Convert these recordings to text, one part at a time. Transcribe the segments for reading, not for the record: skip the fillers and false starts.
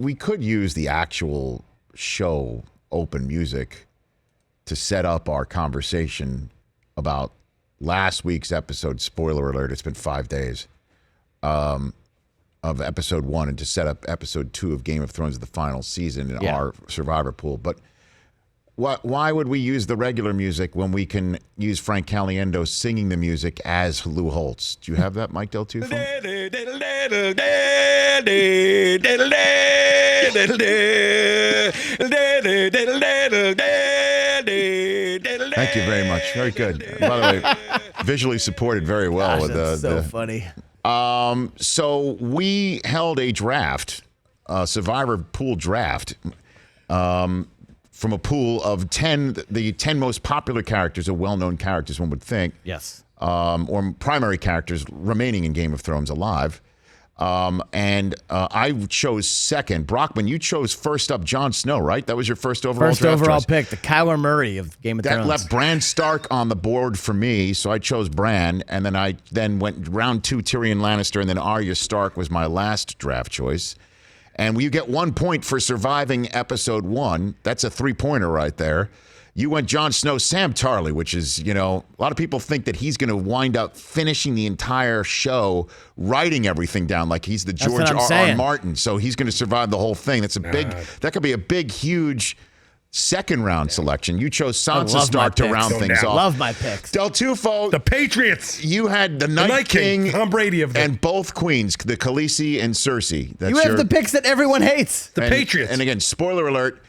we could use the actual show open music to set up our conversation about last week's episode. Spoiler alert, it's been 5 days of episode 1, and to set up episode 2 of Game of Thrones, the final season in our Survivor pool. But why would we use the regular music when we can use Frank Caliendo singing the music as Lou Holtz? Do you have that, Mike Del Tufo? Thank you very much. Very good. By the way, visually supported very well. Gosh, that's so funny. So we held a draft, a Survivor pool draft, from a pool of the 10 most popular characters, or well-known characters, one would think. Yes. Or primary characters remaining in Game of Thrones alive. And I chose second. Brockman, you chose first up Jon Snow, right? That was your first overall First draft overall choice. pick, the Kyler Murray of Game of Thrones. That left Bran Stark on the board for me, so I chose Bran. And then I went round 2, Tyrion Lannister, and then Arya Stark was my last draft choice. And you get 1 point for surviving episode 1. That's a 3-pointer right there. You went Jon Snow, Sam Tarly, which is, a lot of people think that he's going to wind up finishing the entire show, writing everything down like he's the George R.R. Martin. So he's going to survive the whole thing. That could be a big, huge second round selection. You chose Sansa Stark to round things off. Love my picks. Del Tufo. The Patriots. You had the Night King. Tom Brady of them. And both queens, the Khaleesi and Cersei. You have the picks that everyone hates. The Patriots. And again, spoiler alert,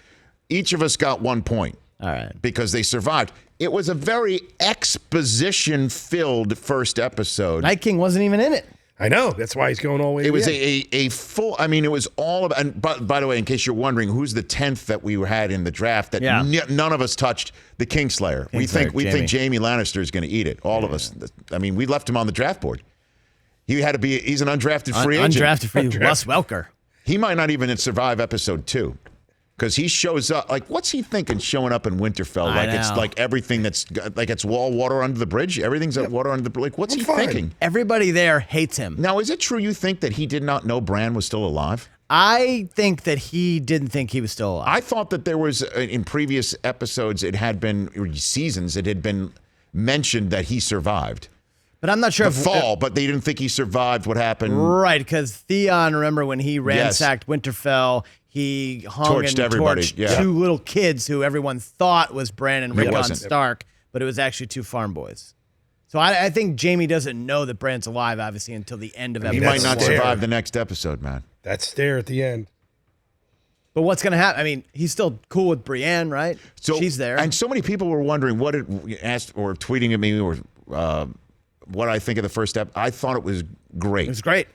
each of us got 1 point. All right. Because they survived. It was a very exposition-filled first episode. Night King wasn't even in it. I know. That's why he's going all the way. It was a full. I mean, it was all about. And by the way, in case you're wondering, who's the 10th that we had in the draft that none of us touched? The Kingslayer. We think Jaime Lannister is going to eat it. All of us. I mean, we left him on the draft board. He had to be. He's an undrafted free agent. Undrafted free agent. Russ Welker. He might not even survive episode 2. Because he shows up, like, what's he thinking showing up in Winterfell? It's like everything that's, like it's water under the bridge? Everything's water under the bridge. Like, what's he thinking? Everybody there hates him. Now, is it true you think that he did not know Bran was still alive? I think that he didn't think he was still alive. I thought that there was, in previous episodes, it had been, or seasons, it had been mentioned that he survived. But I'm not sure but they didn't think he survived what happened. Right, because Theon, remember when he ransacked Winterfell, he hung and torched 2 little kids who everyone thought was Bran and Rickon Stark, but it was actually 2 farm boys. So I think Jaime doesn't know that Bran's alive, obviously, until the end of episode 1. He might not survive the next episode, man. That stare at the end. But what's going to happen? I mean, he's still cool with Brienne, right? So, she's there. And so many people were wondering asked or tweeting at me or what I think of the first step. I thought it was great. It was great.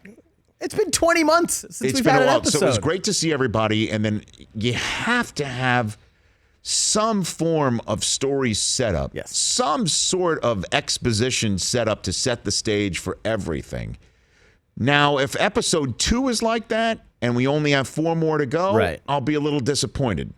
It's been 20 months since we've been had a an while. episode. So it was great to see everybody, and then you have to have some form of story setup, some sort of exposition set up to set the stage for everything. Now, if episode 2 is like that, and we only have 4 more to go, I'll be a little disappointed.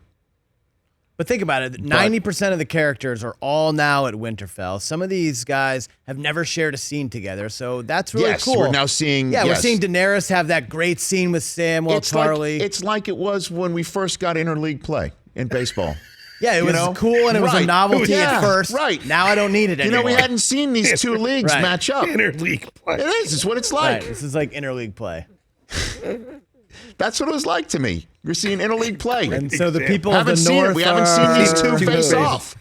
But think about it. 90% of the characters are all now at Winterfell. Some of these guys have never shared a scene together, so that's really cool. We're now seeing... we're seeing Daenerys have that great scene with Samwell Tarly. It's like it was when we first got interleague play in baseball. Yeah, it was cool, and it was a novelty at first. Right. Now I don't need it anymore. We hadn't seen these 2 leagues match up. Interleague play. It is. It's what it's like. Right. This is like interleague play. That's what it was like to me. You're seeing interleague play. And so the people of the North We haven't seen these 2 face off.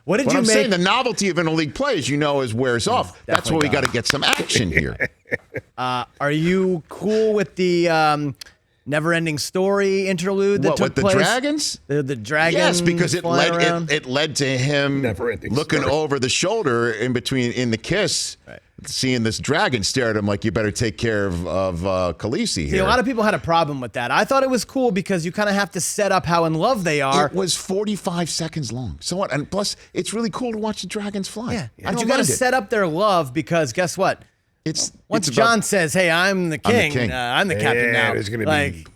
What did you I'm make? saying, the novelty of interleague play, as you know, wears off. That's where we got to get some action here. Are you cool with the never-ending story interlude that took place? With the dragons? The dragons. Yes, because it led to him looking over the shoulder in the kiss, seeing this dragon stare at him like, you better take care of Khaleesi here. See, a lot of people had a problem with that. I thought it was cool because you kind of have to set up how in love they are. It was 45 seconds long. So what? And plus, it's really cool to watch the dragons fly. Yeah, but you got to set up their love because guess what? Once Jon says, "Hey, I'm the king. I'm the captain now." There's going to be.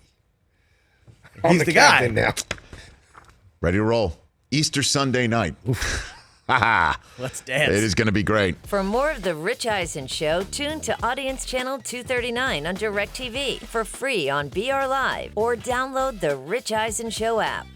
He's the guy now. Ready to roll. Easter Sunday night. Let's dance. It is going to be great. For more of The Rich Eisen Show, tune to Audience Channel 239 on DirecTV for free on BR Live or download the Rich Eisen Show app.